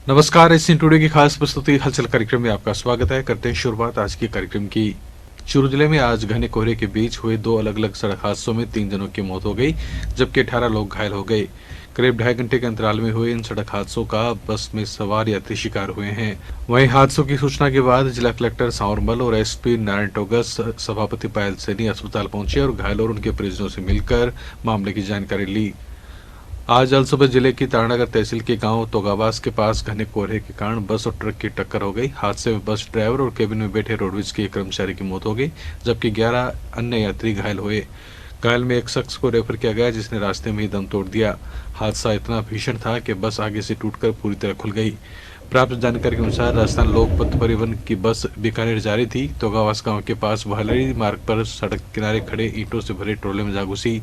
नमस्कार। इस टुडे की खास प्रस्तुति हलचल कार्यक्रम में आपका स्वागत है। करते हैं शुरुआत आज के कार्यक्रम की। चूरू जिले में आज घने कोहरे के बीच हुए दो अलग अलग सड़क हादसों में 3 जनों की मौत हो गई, जबकि 18 लोग घायल हो गए। करीब 2.5 घंटे के अंतराल में हुए इन सड़क हादसों का बस में सवार यात्री शिकार हुए हैं। वहीं हादसों की सूचना के बाद जिला कलेक्टर सांवरमल और एसपी नारायण टोगस, सभापति पायल सैनी अस्पताल पहुंचे और घायलों और उनके परिजनों से मिलकर मामले की जानकारी ली। आज अल सुबह जिले की तारानगर तहसील के गांव तोगावास के पास घने कोहरे के कारण बस और ट्रक की टक्कर हो गई। हादसे में बस ड्राइवर और केबिन में बैठे रोडवेज के एक कर्मचारी की मौत हो गई, जबकि 11 अन्य यात्री घायल हुए। घायल में एक शख्स को रेफर किया गया, जिसने रास्ते में ही दम तोड़ दिया। हादसा इतना भीषण था कि बस आगे से टूटकर पूरी तरह खुल गई। प्राप्त जानकारी के अनुसार राजस्थान लोक पथ परिवहन की बस बीकानेर जा रही थी। तोगावास गांव के पास भालरी मार्ग पर सड़क किनारे खड़े ईंटों से भरे ट्रोले में जा घुसी।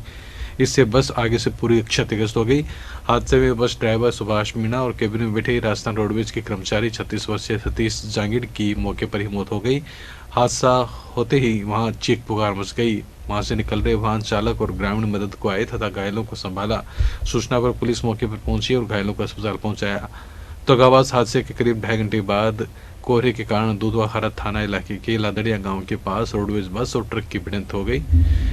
इससे बस आगे से पूरी क्षतिग्रस्त हो गई। हादसे में बस ड्राइवर सुभाष मीणा और केबिन में बैठे राजस्थान रोडवेज के कर्मचारी 36 वर्षीय सतीश जांगीड़ की मौके पर ही मौत हो गई। हादसा होते ही वहां चीख पुकार मच गई। वहां से निकल रहे वाहन चालक और ग्रामीण मदद को आए तथा घायलों को संभाला। सूचना पर पुलिस मौके पर पहुंची और घायलों को अस्पताल पहुंचाया। तोगावास हादसे के करीब 2.5 घंटे बाद कोहरे के कारण दूधवाखारा थाना इलाके के लादड़िया गांव के पास रोडवेज बस और ट्रक की भिड़ंत हो गई।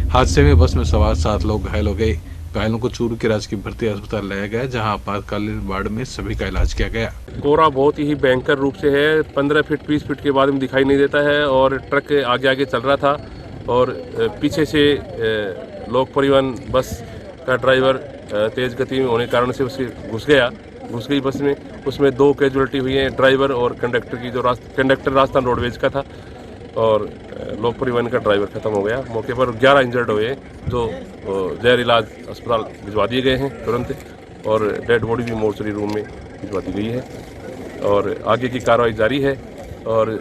हादसे में बस में सवार 7 लोग घायल हो गए। घायलों को चूरू के राजकीय भर्ती अस्पताल लाया गया, जहां आपातकालीन वार्ड में सभी का इलाज किया गया। कोहरा बहुत ही भयंकर रूप से है। 15 फीट 20 फीट के बाद में दिखाई नहीं देता है और ट्रक आगे आगे चल रहा था और पीछे से लोक परिवहन बस का ड्राइवर तेज गति में होने के कारण से उसके घुस गई बस में। उसमें 2 कैजुअलिटी हुई हैं, ड्राइवर और कंडक्टर की। जो कंडक्टर राजस्थान रोडवेज का था और लोक परिवहन का ड्राइवर खत्म हो गया मौके पर। 11 इंजर्ड हुए, जो जहर इलाज अस्पताल भिजवा दिए गए हैं तुरंत, और डेड बॉडी भी मोर्चरी रूम में भिजवा दी गई है और आगे की कार्रवाई जारी है और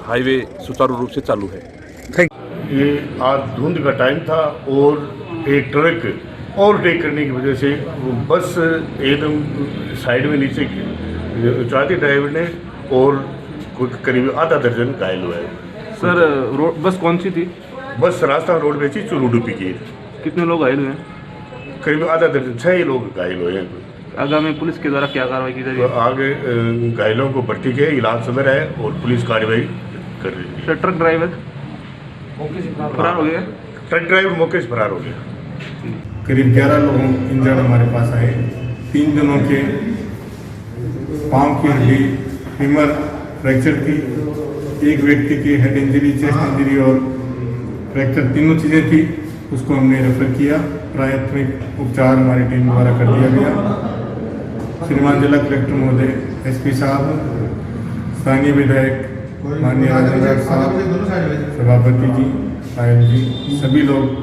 हाईवे सुचारू रूप से चालू है। ये आज धुंध का टाइम था और एक ट्रक ओवरटेक करने की वजह से वो बस एकदम साइड में नीचे उतराती ड्राइवर ने और करीब आधा दर्जन घायल हुआ है। सर बस कौन सी थी? बस राजस्थान रोडवेज की चूरू डुपी की। कितने लोग घायल हुए? करीब आधा दर्जन 6 लोग घायल हुए हैं। आगामी पुलिस के द्वारा क्या कार्रवाई की जा रही है? आगे घायलों को भर्ती किया, इलाज चल रहा है और पुलिस कार्रवाई कर रही है। सर ट्रक ड्राइवर फरार हो गया? ट्रक ड्राइवर मौके से फरार हो गया। करीब 11 लोग इंजर्ड हमारे पास आए। 3 जनों के पांव की हड्डी फीमर फ्रैक्चर थी। एक व्यक्ति की हेड इंजरी, चेस्ट इंजरी और फ्रैक्चर, तीनों चीज़ें थी। उसको हमने रेफर किया। प्राथमिक उपचार हमारी टीम द्वारा कर दिया गया। श्रीमान जिला कलेक्टर महोदय, एसपी साहब, स्थानीय विधायक माननीय राजेंद्र साहब, सभापति जी, पायल जी, सभी लोग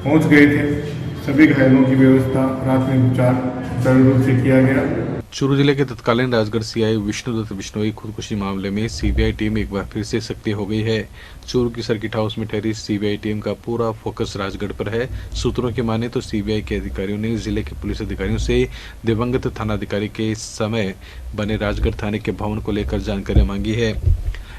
पहुंच गए थे। सभी घायलों की व्यवस्था प्राथमिक उपचार सुचारू रूप से किया गया। चूरू जिले के तत्कालीन राजगढ़ सीआई विष्णुदत्त बिश्नोई खुदकुशी मामले में सीबीआई टीम एक बार फिर से सक्रिय हो गई है। चूरू की सर्किट हाउस में ठहरी सीबीआई टीम का पूरा फोकस राजगढ़ पर है। सूत्रों की माने तो सीबीआई के अधिकारियों ने जिले के पुलिस अधिकारियों से दिवंगत थानाधिकारी के समय बने राजगढ़ थाने के भवन को लेकर जानकारी मांगी है।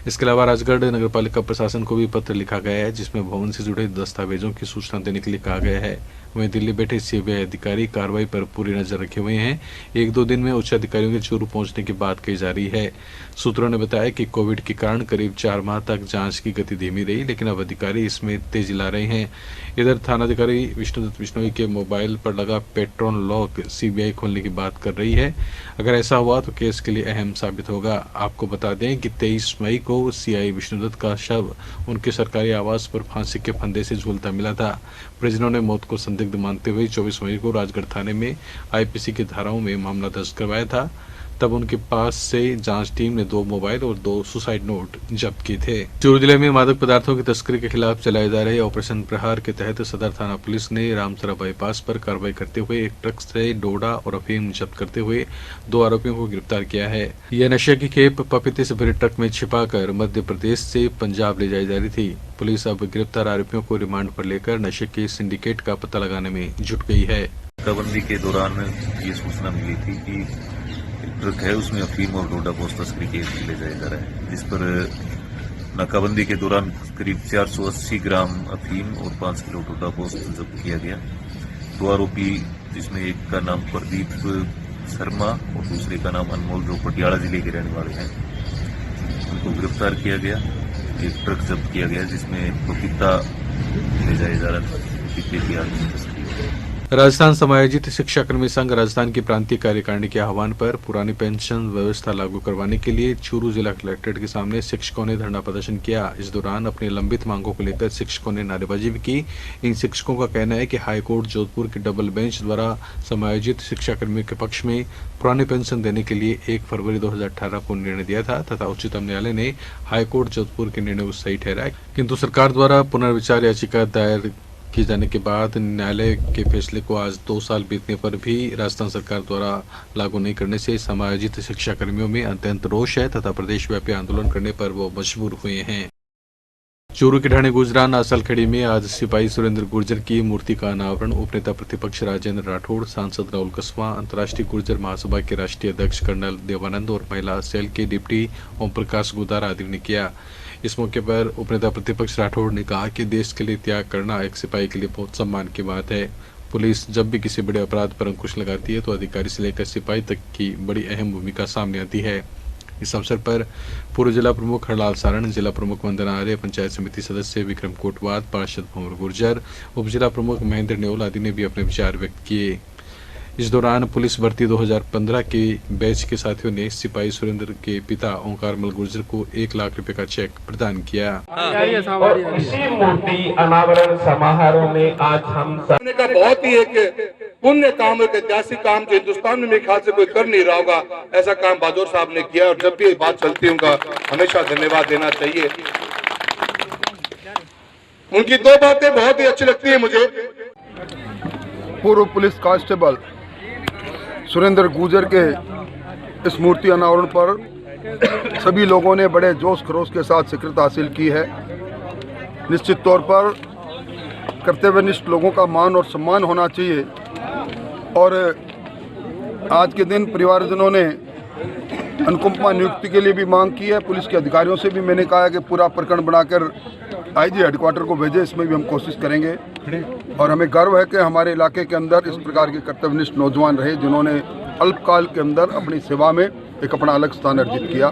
इसके अलावा राजगढ़ नगरपालिका प्रशासन को भी पत्र लिखा गया है, जिसमें भवन से जुड़े दस्तावेजों की सूचना देने के लिए कहा गया है। वहीं दिल्ली बैठे सीबीआई अधिकारी कार्रवाई पर पूरी नजर रखे हुए हैं। 1-2 दिन में उच्च अधिकारियों के चूरू पहुंचने की बात कही जा रही है। सूत्रों ने बताया कि कोविड के कारण करीब 4 माह तक जांच की गति धीमी रही, लेकिन अब अधिकारी इसमें तेजी ला रहे हैं। इधर थानाधिकारी विष्णुदत्त बिश्नोई के मोबाइल पर लगा पेट्रोल लॉक सीबीआई खोलने की बात कर रही है। अगर ऐसा हुआ तो केस के लिए अहम साबित होगा। आपको बता दें कि 23 मई को सीआई विष्णुदत्त का शव उनके सरकारी आवास पर फांसी के फंदे से झूलता मिला था। परिजनों ने मौत को संदिग्ध मानते हुए 24 मई को राजगढ़ थाने में आईपीसी की धाराओं में मामला दर्ज करवाया था। तब उनके पास से जांच टीम ने 2 मोबाइल और 2 सुसाइड नोट जब्त किए थे। चूरू जिले में मादक पदार्थों की तस्करी के खिलाफ चलाए जा रहे ऑपरेशन प्रहार के तहत सदर थाना पुलिस ने रामसरा बाईपास पर कार्रवाई करते हुए एक ट्रक से डोडा और अफीम जब्त करते हुए 2 आरोपियों को गिरफ्तार किया है। यह नशे की खेप पपीते से भरे ट्रक में छिपाकर मध्य प्रदेश से पंजाब ले जाई जा रही थी। पुलिस अब गिरफ्तार आरोपियों को रिमांड पर लेकर नशे के सिंडिकेट का पता लगाने में जुट गई है। नाकाबंदी के दौरान ये सूचना मिली थी कि ट्रक है उसमें अफीम और डोडा पोस्ट तस्करी के ले जाया जा रहा है, जिस पर नाकाबंदी के दौरान करीब 480 ग्राम अफीम और 5 किलो डोडा पोस्ट जब्त किया गया। 2 आरोपी, जिसमें एक का नाम प्रदीप शर्मा और दूसरे का नाम अनमोल, जो पटियाला जिले के रहने वाले हैं। उनको गिरफ्तार किया गया। एक ट्रक जब्त किया गया जिसमें पपीता ले जाया जा रहा था। पपीते की आदमी तस्करी हो रही है। राजस्थान समायोजित शिक्षाकर्मी संघ राजस्थान की प्रांतीय कार्यकारिणी के आह्वान पर पुरानी पेंशन व्यवस्था लागू करवाने के लिए चूरू जिला कलेक्ट्रेट के सामने शिक्षकों ने धरना प्रदर्शन किया। इस दौरान अपनी लंबित मांगों को लेकर शिक्षकों ने नारेबाजी भी की। इन शिक्षकों का कहना है कि हाईकोर्ट जोधपुर के डबल बेंच द्वारा समायोजित शिक्षाकर्मियों के पक्ष में पुरानी पेंशन देने के लिए 1 फरवरी 2018 को निर्णय दिया था तथा उच्चतम न्यायालय ने हाईकोर्ट जोधपुर के निर्णय को सही ठहराया, किंतु सरकार द्वारा पुनर्विचार याचिका दायर किए जाने के बाद न्यायालय के फैसले को आज 2 साल बीतने पर भी राजस्थान सरकार द्वारा लागू नहीं करने से समायोजित शिक्षा कर्मियों में अत्यंत रोष है तथा प्रदेशव्यापी आंदोलन करने पर वो मजबूर हुए हैं। चूरू के ढाणे गुजरान आसलखेड़ी में आज सिपाही सुरेंद्र गुर्जर की मूर्ति का अनावरण उपनेता प्रतिपक्ष राजेंद्र राठौड़, सांसद राहुल कस्वा, अंतर्राष्ट्रीय गुर्जर महासभा के राष्ट्रीय अध्यक्ष कर्नल देवानंद और महिला सेल के डिप्टी ओम प्रकाश गुदार आदि ने किया। इस मौके पर उपनेता प्रतिपक्ष राठौड़ ने कहा कि देश के लिए त्याग करना एक सिपाही के लिए बहुत सम्मान की बात है। पुलिस जब भी किसी बड़े अपराध पर अंकुश लगाती है तो अधिकारी से लेकर सिपाही तक की बड़ी अहम भूमिका सामने आती है। इस अवसर पर पूर्व जिला प्रमुख हरलाल सारण, जिला प्रमुख वंदना आर्य, पंचायत समिति सदस्य विक्रम कोटवाद, पार्षद भंवर गुर्जर, उप जिला प्रमुख महेंद्र न्योल आदि ने भी अपने विचार व्यक्त किए। इस दौरान पुलिस भर्ती 2015 के बैच के साथियों ने सिपाही सुरेंद्र के पिता ओंकारमल गुर्जर को 1 लाख रुपए का चेक प्रदान किया। और इसी मूर्ति अनावरण समारोह में आज हम सब का बहुत ही एक पुण्य काम, एक ऐतिहासिक काम जो हिंदुस्तान में मेरे ख्याल से कोई कर नहीं रहा होगा, ऐसा काम बहादुर साहब ने किया। और जब भी ये बात चलती है उनका हमेशा धन्यवाद देना चाहिए। उनकी 2 बातें बहुत ही अच्छी लगती है मुझे। पूर्व पुलिस कांस्टेबल सुरेंद्र गुर्जर के इस मूर्ति अनावरण पर सभी लोगों ने बड़े जोश खरोश के साथ स्वीकृति हासिल की है। निश्चित तौर पर कर्तव्यनिष्ठ लोगों का मान और सम्मान होना चाहिए। और आज के दिन परिवारजनों ने अनुकंपा नियुक्ति के लिए भी मांग की है। पुलिस के अधिकारियों से भी मैंने कहा है कि पूरा प्रकरण बनाकर आईजी हेडक्वार्टर को भेजे, इसमें भी हम कोशिश करेंगे। और हमें गर्व है कि हमारे इलाके के अंदर इस प्रकार के कर्तव्यनिष्ठ नौजवान रहे जिन्होंने अल्पकाल के अंदर अपनी सेवा में एक अपना अलग स्थान अर्जित किया।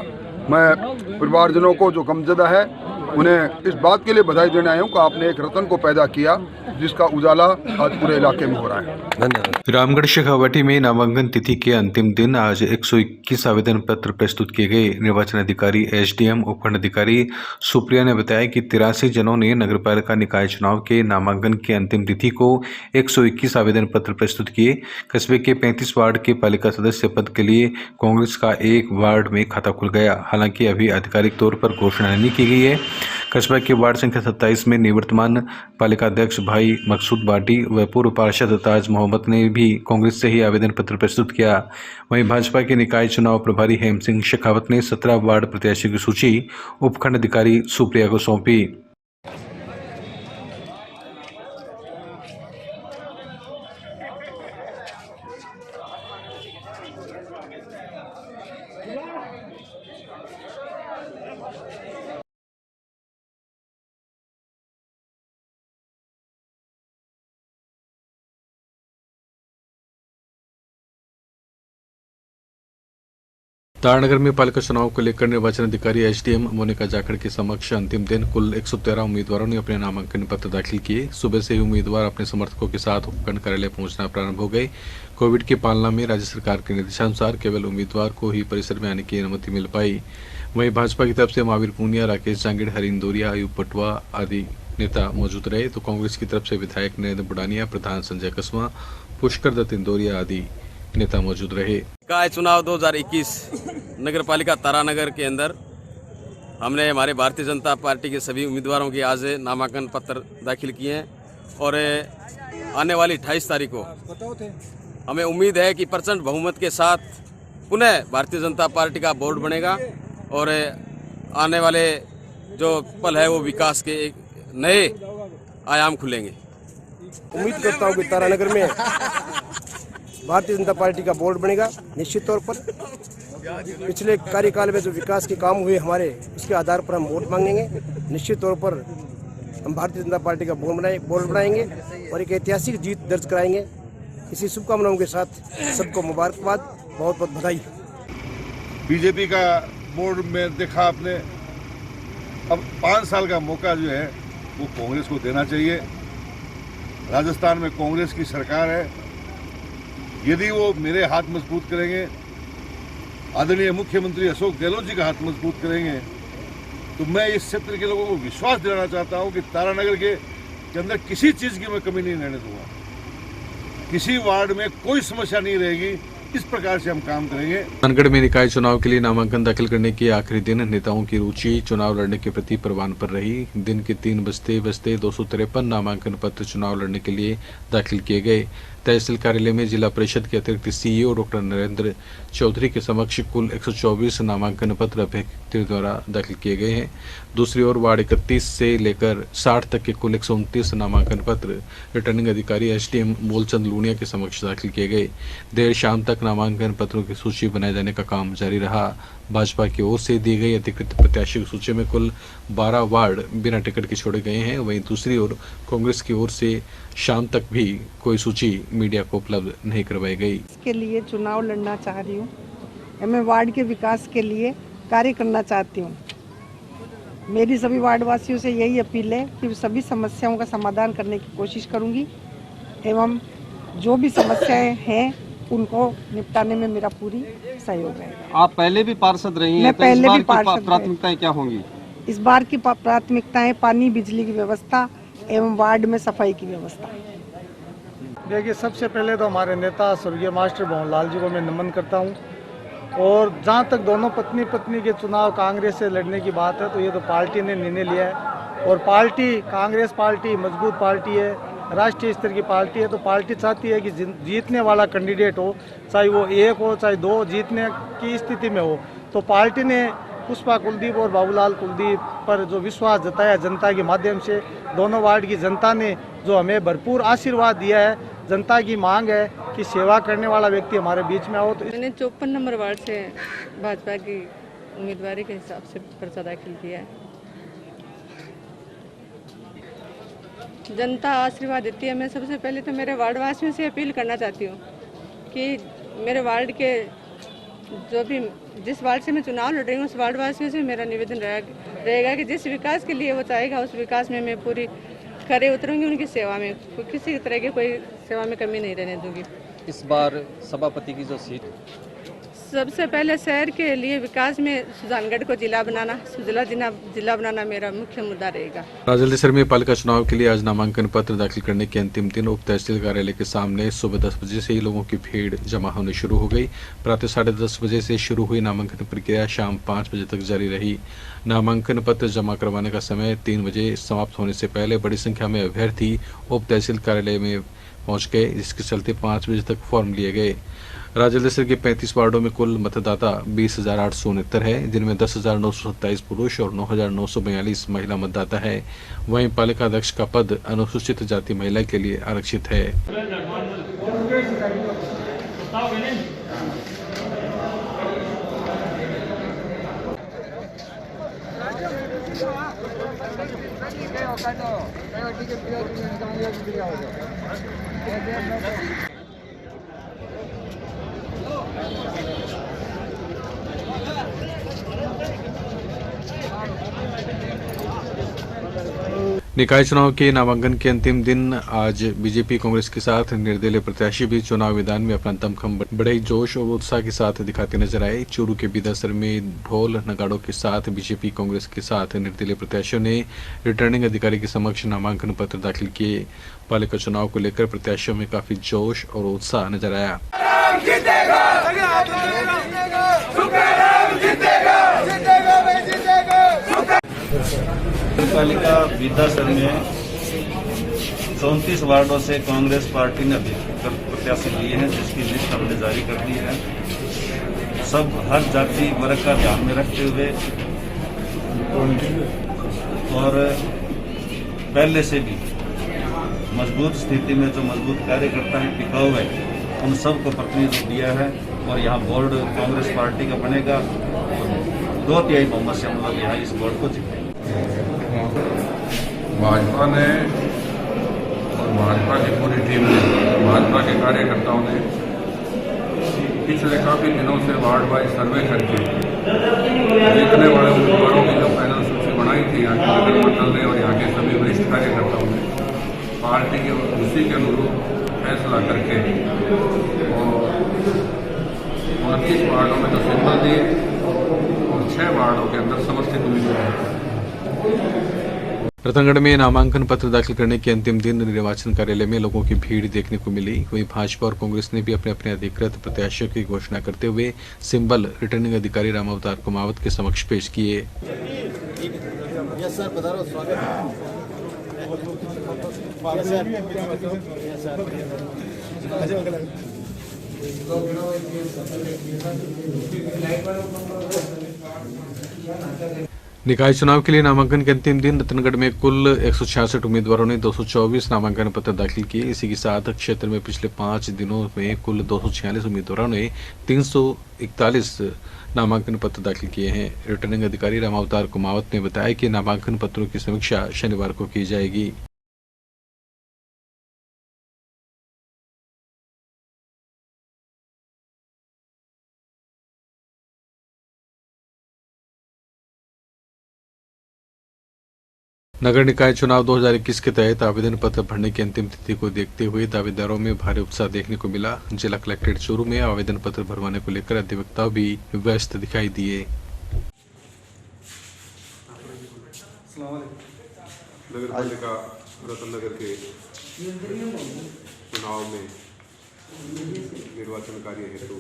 मैं परिवारजनों को जो गमजदा है उन्हें इस बात के लिए बधाई देने आया हूँ कि आपने एक रतन को पैदा किया जिसका उजाला आज पूरे इलाके में हो रहा है। धन्यवाद। रामगढ़ शेखावाटी में नामांकन तिथि के अंतिम दिन आज 121 आवेदन पत्र प्रस्तुत किए गए। निर्वाचन अधिकारी एसडीएम उपखंड अधिकारी सुप्रिया ने बताया कि 83 जनों ने नगरपालिका निकाय चुनाव के नामांकन की अंतिम तिथि को 121 आवेदन पत्र प्रस्तुत किए। कस्बे के 35 वार्ड के पालिका सदस्य पद के लिए कांग्रेस का 1 वार्ड में खाता खुल गया। हालांकि अभी आधिकारिक तौर पर घोषणा नहीं की गई है। कस्बा के वार्ड संख्या 27 में निवर्तमान पालिका अध्यक्ष भाई मकसूद बाटी व पूर्व पार्षद ताज मोहम्मद ने भी कांग्रेस से ही आवेदन पत्र प्रस्तुत किया। वहीं भाजपा के निकाय चुनाव प्रभारी हेम सिंह शेखावत ने 17 वार्ड प्रत्याशियों की सूची उपखंड अधिकारी सुप्रिया को सौंपी। तारानगर में पालिका चुनाव को लेकर निर्वाचन अधिकारी एसडीएम मोनिका जाखड़ के समक्ष अंतिम दिन कुल 113 उम्मीदवारों ने अपने नामांकन पत्र दाखिल किए। सुबह से ही उम्मीदवार अपने समर्थकों के साथ उपखंड कार्यालय पहुंचना प्रारंभ हो गए। कोविड की पालना में राज्य सरकार के निर्देशानुसार केवल उम्मीदवार को ही परिसर में आने की अनुमति मिल पाई। वहीं भाजपा की तरफ से महावीर पूनिया, राकेश जांगिड़, हरीन दोरिया, अयूब पटवा आदि नेता मौजूद रहे तो कांग्रेस की तरफ से विधायक नरेंद्र बुडानिया, प्रधान संजय कस्वा, पुष्कर दत्त इंदौरिया आदि नेता मौजूद रहे। निकाय चुनाव 2021 नगर पालिका तारानगर के अंदर हमने हमारे भारतीय जनता पार्टी के सभी उम्मीदवारों के आज नामांकन पत्र दाखिल किए हैं और आने वाली 28 तारीख को हमें उम्मीद है कि प्रचंड बहुमत के साथ पुनः भारतीय जनता पार्टी का बोर्ड बनेगा और आने वाले जो पल है वो विकास के एक नए आयाम खुलेंगे। उम्मीद करता हूँ कि तारानगर में भारतीय जनता पार्टी का बोर्ड बनेगा। निश्चित तौर पर पिछले कार्यकाल में जो विकास के काम हुए हमारे, उसके आधार पर हम वोट मांगेंगे। निश्चित तौर पर हम भारतीय जनता पार्टी का बोर्ड बनाएंगे और एक ऐतिहासिक जीत दर्ज कराएंगे। इसी शुभकामनाओं के साथ सबको मुबारकबाद। बहुत बहुत बधाई। बीजेपी का बोर्ड में देखा आपने, अब 5 साल का मौका जो है वो कांग्रेस को देना चाहिए। राजस्थान में कांग्रेस की सरकार है, यदि वो मेरे हाथ मजबूत करेंगे, आदरणीय मुख्यमंत्री अशोक गहलोत जी का हाथ मजबूत करेंगे, तो मैं इस क्षेत्र के लोगों को विश्वास दिलाना चाहता हूं कि तारानगर के अंदर किसी चीज की मैं कमी नहीं रहने दूंगा, किसी वार्ड में कोई समस्या नहीं रहेगी। इस प्रकार से हम काम करेंगे। मानगढ़ में निकाय चुनाव के लिए नामांकन दाखिल करने के आखिरी दिन नेताओं की रुचि चुनाव लड़ने के प्रति परवान पर रही। दिन के 3 बजते 253 नामांकन पत्र चुनाव लड़ने के लिए दाखिल किए गए। तहसील कार्यालय में जिला परिषद के अतिरिक्त सीईओ डॉक्टर नरेंद्र चौधरी के समक्ष कुल 124 नामांकन पत्र अभ्यर्थियों द्वारा दाखिल किए गए हैं। दूसरी ओर वार्ड 31 से लेकर 60 तक के कुल 129 नामांकन पत्र रिटर्निंग अधिकारी एसडीएम मूलचंद लूनिया के समक्ष दाखिल किए गए। देर शाम तक नामांकन पत्रों की सूची बनाए जाने का काम जारी रहा। भाजपा की ओर से दी गई अधिकृत प्रत्याशी की सूची में कुल 12 वार्ड बिना टिकट के छोड़े गए हैं। वहीं दूसरी ओर कांग्रेस की ओर से शाम तक भी कोई सूची मीडिया को उपलब्ध नहीं करवाई गई। इसके लिए चुनाव लड़ना चाह रही हूँ। मैं वार्ड के विकास के लिए कार्य करना चाहती हूँ। मेरी सभी वार्ड वासियों से यही अपील है कि सभी समस्याओं का समाधान करने की कोशिश करूँगी एवं जो भी समस्याएं हैं उनको निपटाने में मेरा पूरी सहयोग है। आप पहले भी पार्षद रही हैं, मैं तो पहले इस बार भी पार्षद की प्राथमिकताएं क्या होंगी? इस बार की प्राथमिकताएं पानी, बिजली की व्यवस्था एवं वार्ड में सफाई की व्यवस्था। देखिए, सबसे पहले तो हमारे नेता स्वर्गीय मास्टर भवनलाल जी को मैं नमन करता हूं। और जहां तक दोनों पत्नी पत्नी के चुनाव कांग्रेस से लड़ने की बात है, तो ये तो पार्टी ने निर्णय लिया है। और पार्टी, कांग्रेस पार्टी मजबूत पार्टी है, राष्ट्रीय स्तर की पार्टी है, तो पार्टी चाहती है कि जीतने वाला कैंडिडेट हो, चाहे वो 1 हो चाहे 2, जीतने की स्थिति में हो। तो पार्टी ने पुष्पा कुलदीप और बाबूलाल कुलदीप पर जो विश्वास जताया जनता के माध्यम से, दोनों वार्ड की जनता ने जो हमें भरपूर आशीर्वाद दिया है, जनता की मांग है कि सेवा करने वाला व्यक्ति हमारे बीच में हो। तो मैंने 54 नंबर वार्ड से भाजपा की उम्मीदवारी के हिसाब से पर्चा दाखिल किया है। जनता आशीर्वाद देती है। मैं सबसे पहले तो मेरे वार्ड वासियों से अपील करना चाहती हूँ कि मेरे वार्ड के जो भी जिस वार्ड से मैं चुनाव लड़ रही हूँ उस वार्ड वासियों से मेरा निवेदन रहेगा कि जिस विकास के लिए वो चाहेगा उस विकास में मैं पूरी खरे उतरूंगी। उनकी सेवा में किसी तरह की कोई सेवा में कमी नहीं रहने दूंगी। इस बार सभापति की जो सीट, सबसे पहले शहर के लिए विकास में सुजानगढ़ को जिला बनाना मेरा मुख्य मुद्दा रहेगा। राजलदेसर में पालिका चुनाव के लिए आज नामांकन पत्र दाखिल करने के अंतिम दिन उप तहसील कार्यालय के सामने सुबह 10 बजे से ही लोगों की भीड़ जमा होने शुरू हो गई। प्रातः 10:30 बजे से शुरू हुई नामांकन प्रक्रिया शाम 5 बजे तक जारी रही। नामांकन पत्र जमा करवाने का समय 3 बजे समाप्त होने से पहले बड़ी संख्या में अभ्यर्थी उप तहसील कार्यालय में पहुंच गए, जिसके चलते 5 बजे तक फॉर्म लिए गए। राजलदेसर के 35 वार्डों में कुल मतदाता 20,869 है, जिनमें 10,927 पुरुष और 9,942 महिला मतदाता है। वहीं पालिका अध्यक्ष का पद अनुसूचित जाति महिला के लिए आरक्षित है। निकाय चुनाव के नामांकन के अंतिम दिन आज बीजेपी कांग्रेस के साथ निर्दलीय प्रत्याशी भी चुनाव मैदान में अपना दमखम बड़े जोश और उत्साह के साथ दिखाते नजर आए। चूरू के बिदासर में ढोल नगाड़ों के साथ बीजेपी कांग्रेस के साथ निर्दलीय प्रत्याशियों ने रिटर्निंग अधिकारी के समक्ष नामांकन पत्र दाखिल किए। पालिका चुनाव को लेकर प्रत्याशियों में काफी जोश और उत्साह नजर आया। पालिका बिदासर में 34 वार्डों से कांग्रेस पार्टी ने प्रत्याशी लिए हैं, जिसकी लिस्ट हमने जारी कर दी है। सब हर जाति वर्ग का ध्यान में रखते हुए और पहले से भी मजबूत स्थिति में जो मजबूत कार्यकर्ता है, टिकाऊ है, उन सबको प्रतिनिधित्व दिया है। और यहाँ बोर्ड कांग्रेस पार्टी का बनेगा। 2/3 बहुमत से हम लोग यहाँ इस बोर्ड को जीतेंगे। भाजपा ने और भाजपा की पूरी टीम ने, भाजपा के कार्यकर्ताओं ने पिछले काफ़ी दिनों से वार्ड वाइज सर्वे करके जीतने वाले उम्मीदवारों की जो पैनल सूची बनाई थी यहाँ के नगर मंडल ने और यहाँ के सभी वरिष्ठ कार्यकर्ताओं ने पार्टी के उसी के अनुरूप फैसला करके और 29 वार्डों में तो सिंबल दिए और 6 वार्डों के अंदर समस्तीपुर उम्मीदवार। रतनगढ़ में नामांकन पत्र दाखिल करने के अंतिम दिन निर्वाचन कार्यालय में लोगों की भीड़ देखने को मिली। वहीं भाजपा और कांग्रेस ने भी अपने अपने अधिकृत प्रत्याशियों की घोषणा करते हुए सिंबल रिटर्निंग अधिकारी रामावतार कुमावत के समक्ष पेश किए। निकाय चुनाव के लिए नामांकन के अंतिम दिन रतनगढ़ में कुल 166 उम्मीदवारों ने 224 नामांकन पत्र दाखिल किए। इसी के साथ क्षेत्र में पिछले 5 दिनों में कुल 246 उम्मीदवारों ने 341 नामांकन पत्र दाखिल किए हैं। रिटर्निंग अधिकारी रामावतार कुमावत ने बताया कि नामांकन पत्रों की समीक्षा शनिवार को की जाएगी। नगर निकाय चुनाव 2021 के तहत आवेदन पत्र भरने की अंतिम तिथि को देखते हुए दावेदारों में भारी उत्साह देखने को मिला। जिला कलेक्ट्रेट चूरू में आवेदन पत्र भरवाने को लेकर अधिवक्ता भी व्यस्त दिखाई दिए। नगर पालिका रतनगर के चुनाव में निर्वाचन कार्य हेतु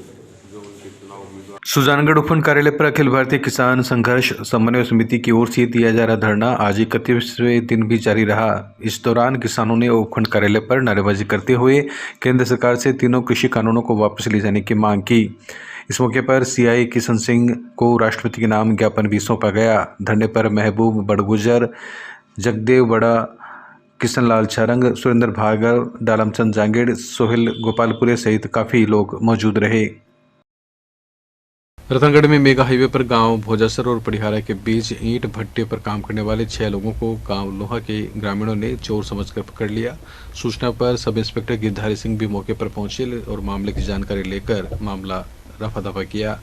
जो उनके चुनाव उम्मीदवार सुजानगढ़ उपखंड कार्यालय पर अखिल भारतीय किसान संघर्ष समन्वय समिति की ओर से दिया जा रहा धरना आज 31वें दिन भी जारी रहा। इस दौरान किसानों ने उपखंड कार्यालय पर नारेबाजी करते हुए केंद्र सरकार से तीनों कृषि कानूनों को वापस ले जाने की मांग की। इस मौके पर सीआई किशन सिंह को राष्ट्रपति के नाम ज्ञापन भी सौंपा गया। धरने पर महबूब बड़गुजर, जगदेव बड़ा, किशन लाल छारंग, सुरेंद्र भार्गव, डालमचंद जांगेड़, सोहेल गोपालपुरे सहित काफी लोग मौजूद रहे। रतनगढ़ में मेगा हाईवे पर गांव भोजासर और पड़िहारा के बीच ईंट भट्टे पर काम करने वाले 6 लोगों को गांव लोहा के ग्रामीणों ने चोर समझकर पकड़ लिया। सूचना पर सब इंस्पेक्टर गिरधारी सिंह भी मौके पर पहुंचे और मामले की जानकारी लेकर मामला रफा दफा किया।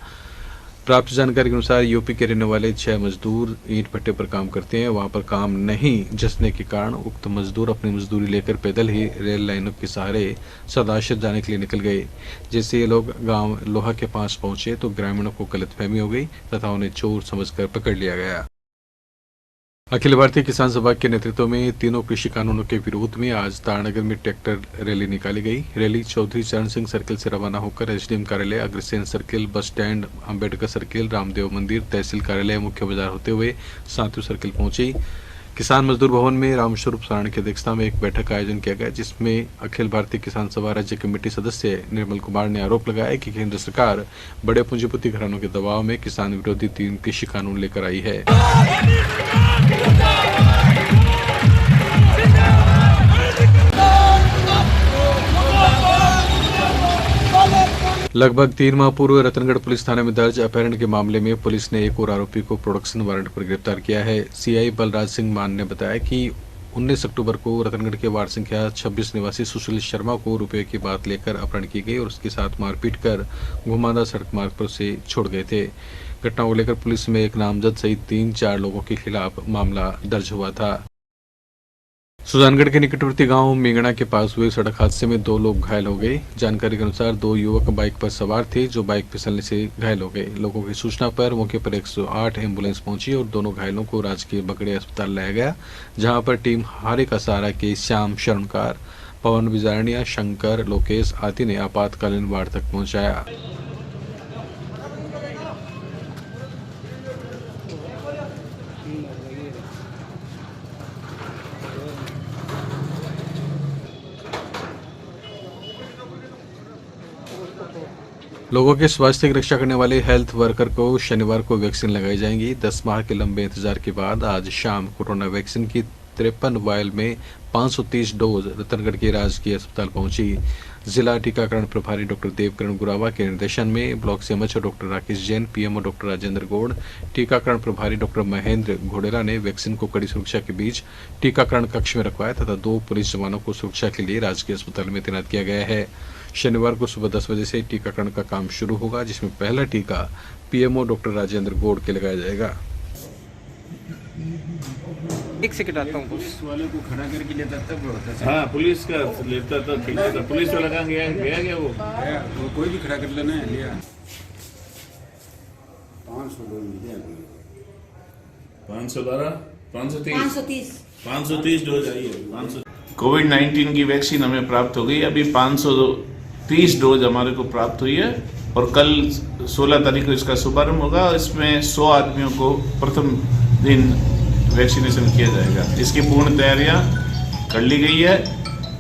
प्राप्त जानकारी के अनुसार यूपी के रहने वाले 6 मजदूर ईंट भट्टे पर काम करते हैं। वहां पर काम नहीं जचने के कारण उक्त मजदूर अपनी मजदूरी लेकर पैदल ही रेल लाइनों के सहारे सदाशर जाने के लिए निकल गए। जैसे ये लोग गांव लोहा के पास पहुंचे तो ग्रामीणों को गलतफहमी हो गई तथा उन्हें चोर समझकर पकड़ लिया गया। अखिल भारतीय किसान सभा के नेतृत्व में तीनों कृषि कानूनों के विरोध में आज तारानगर में ट्रैक्टर रैली निकाली गई। रैली चौधरी चरण सिंह सर्किल से रवाना होकर एसडीएम कार्यालय, Agrasen circle, bus stand, Ambedkar circle, Ramdev मंदिर, तहसील कार्यालय, मुख्य बाजार होते हुए सातु सर्किल पहुंची। किसान मजदूर भवन में रामस्वरूप सारण की अध्यक्षता में एक बैठक का आयोजन किया गया, जिसमें अखिल भारतीय किसान सभा राज्य कमेटी सदस्य निर्मल कुमार ने आरोप लगाया कि केंद्र सरकार बड़े पूंजीपति घरानों के दबाव में किसान विरोधी 3 कृषि कानून लेकर आई है। लगभग 3 माह पूर्व रतनगढ़ पुलिस थाने में दर्ज अपहरण के मामले में पुलिस ने एक और आरोपी को प्रोडक्शन वारंट पर गिरफ्तार किया है। सीआई बलराज सिंह मान ने बताया कि 19 अक्टूबर को रतनगढ़ के वार्ड संख्या 26 निवासी सुशील शर्मा को रुपए की बात लेकर अपहरण की गई और उसके साथ मारपीट कर घुमावदार सड़क मार्ग पर से छोड़ गए थे। घटना को लेकर पुलिस में एक नामजद सहित 3-4 लोगों के खिलाफ मामला दर्ज हुआ था। सुजानगढ़ के निकटवर्ती गांव मेंगना के पास हुए सड़क हादसे में 2 लोग घायल हो गए। जानकारी के अनुसार 2 युवक बाइक पर सवार थे जो बाइक फिसलने से घायल हो गए। लोगों की सूचना पर मौके पर 108 एम्बुलेंस पहुंची और दोनों घायलों को राजकीय बगड़े अस्पताल लाया गया, जहां पर टीम हारे का सहारा के श्याम शरणकार, पवन बिजारनिया, शंकर, लोकेश आदि ने आपातकालीन वार्ड तक पहुंचाया। लोगों के स्वास्थ्य की रक्षा करने वाले हेल्थ वर्कर को शनिवार को वैक्सीन लगाई जाएंगी। 10 माह के लंबे इंतजार के बाद आज शाम कोरोना वैक्सीन की 53 वायल में 530 डोज रतनगढ़ के राजकीय अस्पताल पहुंची। जिला टीकाकरण प्रभारी डॉक्टर देवकरण गुरावा के निर्देशन में block CMHO doctor Rakesh Jain, PMO doctor Rajendra Gaur, टीकाकरण प्रभारी डॉक्टर महेंद्र घोडेला ने वैक्सीन को कड़ी सुरक्षा के बीच टीकाकरण कक्ष में रखवाया तथा 2 पुलिस जवानों को सुरक्षा के लिए राजकीय अस्पताल में तैनात किया गया है। शनिवार को सुबह 10 बजे से टीकाकरण का काम शुरू होगा, जिसमें पहला टीका पीएमओ डॉक्टर राजेंद्र गौड़ के लगाया जाएगा। एक सेकंड आता हूँ। पुलिस वाले को खड़ा करके लेता तब होता है। हाँ, पुलिस का लेता तो ठीक था, पुलिस वाला कहाँ गया वो कोई भी खड़ा कर लेना है लिया। 530 डोज आई है। कोविड-19 की वैक्सीन हमें प्राप्त हो गई। अभी 530 डोज हमारे को प्राप्त हुई है और कल 16 तारीख को इसका शुभारंभ होगा और इसमें 100 आदमियों को प्रथम दिन वैक्सीनेशन किया जाएगा। इसकी पूर्ण तैयारियां कर ली गई है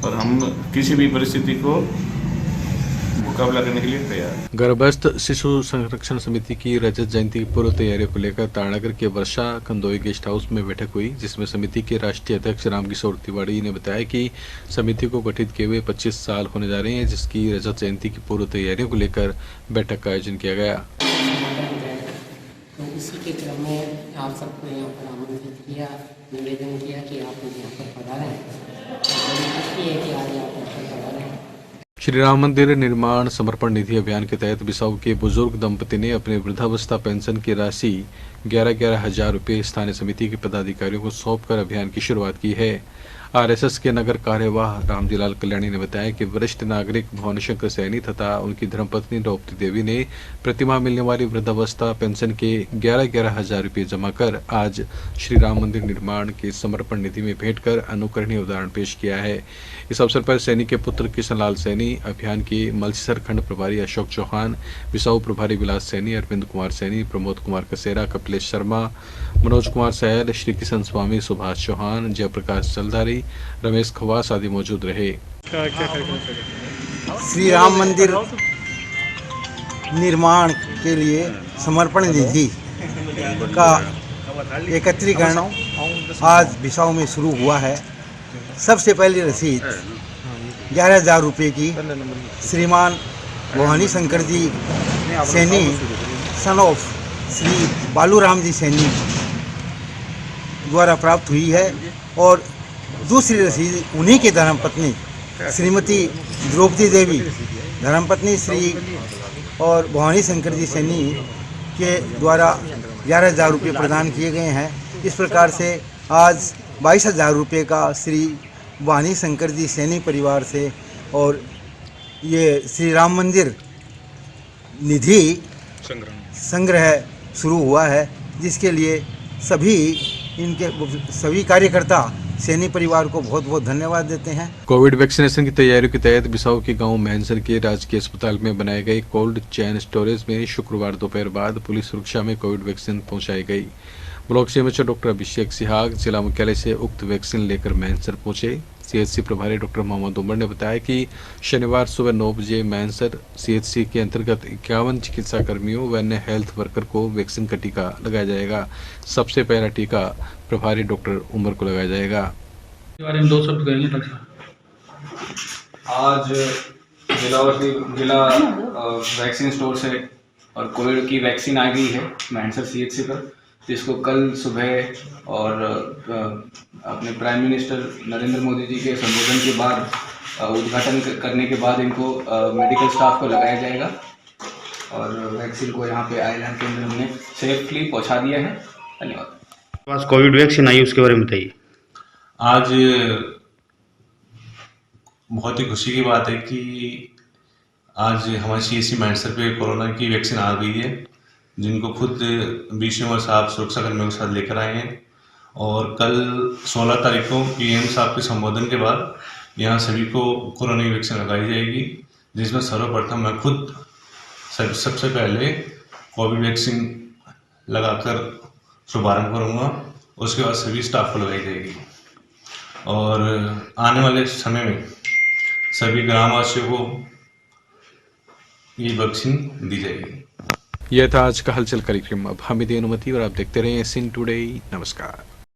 और हम किसी भी परिस्थिति को मुकाबला करने के लिए तैयार हैं। गर्भस्थ शिशु संरक्षण समिति की रजत जयंती की पूर्व तैयारियों को लेकर तारानगर के वर्षा कंदोई गेस्ट हाउस में बैठक हुई, जिसमें समिति के राष्ट्रीय अध्यक्ष रामकिशोर तिवारी ने बताया कि समिति को गठित किए हुए 25 साल होने जा रहे हैं, जिसकी रजत जयंती की पूर्व तैयारियों को लेकर बैठक का आयोजन किया गया। तो इसी के क्रम में आप सबको यहाँ पर आमंत्रित किया, निवेदन किया कि आप लोग यहाँ पर पधारें। खुशी है कि आज आप यहाँ पर पधारें। श्री राम मंदिर निर्माण समर्पण निधि अभियान के तहत बिसाऊ के बुजुर्ग दंपति ने अपने वृद्धावस्था पेंशन की राशि 11,11 हजार रुपये स्थानीय समिति के पदाधिकारियों को सौंपकर अभियान की शुरुआत की है। आरएसएस के नगर कार्यवाह रामजीलाल कल्याणी ने बताया कि वरिष्ठ नागरिक भवानी शंकर सैनी तथा उनकी धर्मपत्नी द्रौपदी देवी ने प्रतिमाह मिलने वाली वृद्धावस्था पेंशन के 11,11 हजार रुपये जमा कर आज श्री राम मंदिर निर्माण के समर्पण निधि में भेंट कर अनुकरणीय उदाहरण पेश किया है। इस अवसर पर सैनी के पुत्र किशनलाल सैनी, अभियान के मलसीसर खंड प्रभारी अशोक चौहान, बिसाऊ प्रभारी विलास सैनी, अरविंद कुमार सैनी, प्रमोद कुमार कसेरा, कपिलेश शर्मा, मनोज कुमार सैल, श्री किशन स्वामी, सुभाष चौहान, जयप्रकाश जलधारी, रमेश खवास आदि मौजूद रहे। श्री राम मंदिर निर्माण के लिए समर्पण निधि का एकत्रीकरण आज बिसाऊ में शुरू हुआ है। सबसे पहली रसीद 11,000 रुपये की श्रीमान भवानी शंकर जी सैनी सन ऑफ श्री बालूराम जी सैनी द्वारा प्राप्त हुई है और दूसरी रसीद उन्हीं की धर्मपत्नी श्रीमती द्रौपदी देवी, धर्मपत्नी श्री और भवानी शंकर जी सैनी के द्वारा 11,000 रुपये प्रदान किए गए हैं। इस प्रकार से आज 22,000 रुपये का श्री भवानी शंकर जी सैनी परिवार से और ये श्री राम मंदिर निधि संग्रह शुरू हुआ है, जिसके लिए सभी कार्यकर्ता सैनी परिवार को बहुत बहुत धन्यवाद देते हैं। कोविड वैक्सीनेशन की तैयारियों के तहत बिसाऊ के गांव मैनसर के राजकीय अस्पताल में बनाए गए कोल्ड चेन स्टोरेज में शुक्रवार दोपहर बाद पुलिस सुरक्षा में कोविड वैक्सीन पहुंचाई गई। ब्लॉक सीएमएचओ डॉक्टर अभिषेक सिहाग जिला मुख्यालय से उक्त वैक्सीन लेकर मैनसर पहुंचे। सीएचसी प्रभारी डॉक्टर मोहम्मद उमर ने बताया कि शनिवार सुबह 9 बजे मैनसर सीएचसी के अंतर्गत 51 चिकित्सा कर्मियों व अन्य हेल्थ वर्कर को वैक्सीन का टीका लगाया जाएगा। सबसे पहला टीका प्रभारी डॉक्टर उमर को लगाया जाएगा। बारे में 2 शब्द कहेंगे डॉक्टर। आज जिला वैक्सीन स्टोर से और कोविड की वैक्सीन आ गई है मैनसर सीएचसी पर, जिसको कल सुबह और अपने प्राइम मिनिस्टर नरेंद्र मोदी जी के संबोधन के बाद उद्घाटन करने के बाद इनको मेडिकल स्टाफ को लगाया जाएगा और वैक्सीन को यहाँ पे आईलैंड केंद्र हमने सेफली पहुँचा दिया है। धन्यवाद। पास कोविड वैक्सीन आई, उसके बारे में बताइए। आज बहुत ही खुशी की बात है कि आज हमारे सीएचसी मैनसर पे कोरोना की वैक्सीन आ गई है, जिनको खुद बीसी उमर साहब सुरक्षा कर्मियों के साथ लेकर आए हैं और कल 16 तारीख को पीएम साहब के संबोधन के बाद यहाँ सभी को कोरोना की वैक्सीन लगाई जाएगी, जिसमें सर्वप्रथम मैं खुद सबसे पहले कोविड वैक्सीन लगाकर शुभारंभ करूँगा, उसके बाद सभी स्टाफ को लगाई जाएगी और आने वाले समय में सभी ग्रामवासियों को ये वैक्सीन दी जाएगी। यह था आज का हलचल कार्यक्रम। अब हमें दी अनुमति और आप देखते रहिए SN टुडे। नमस्कार।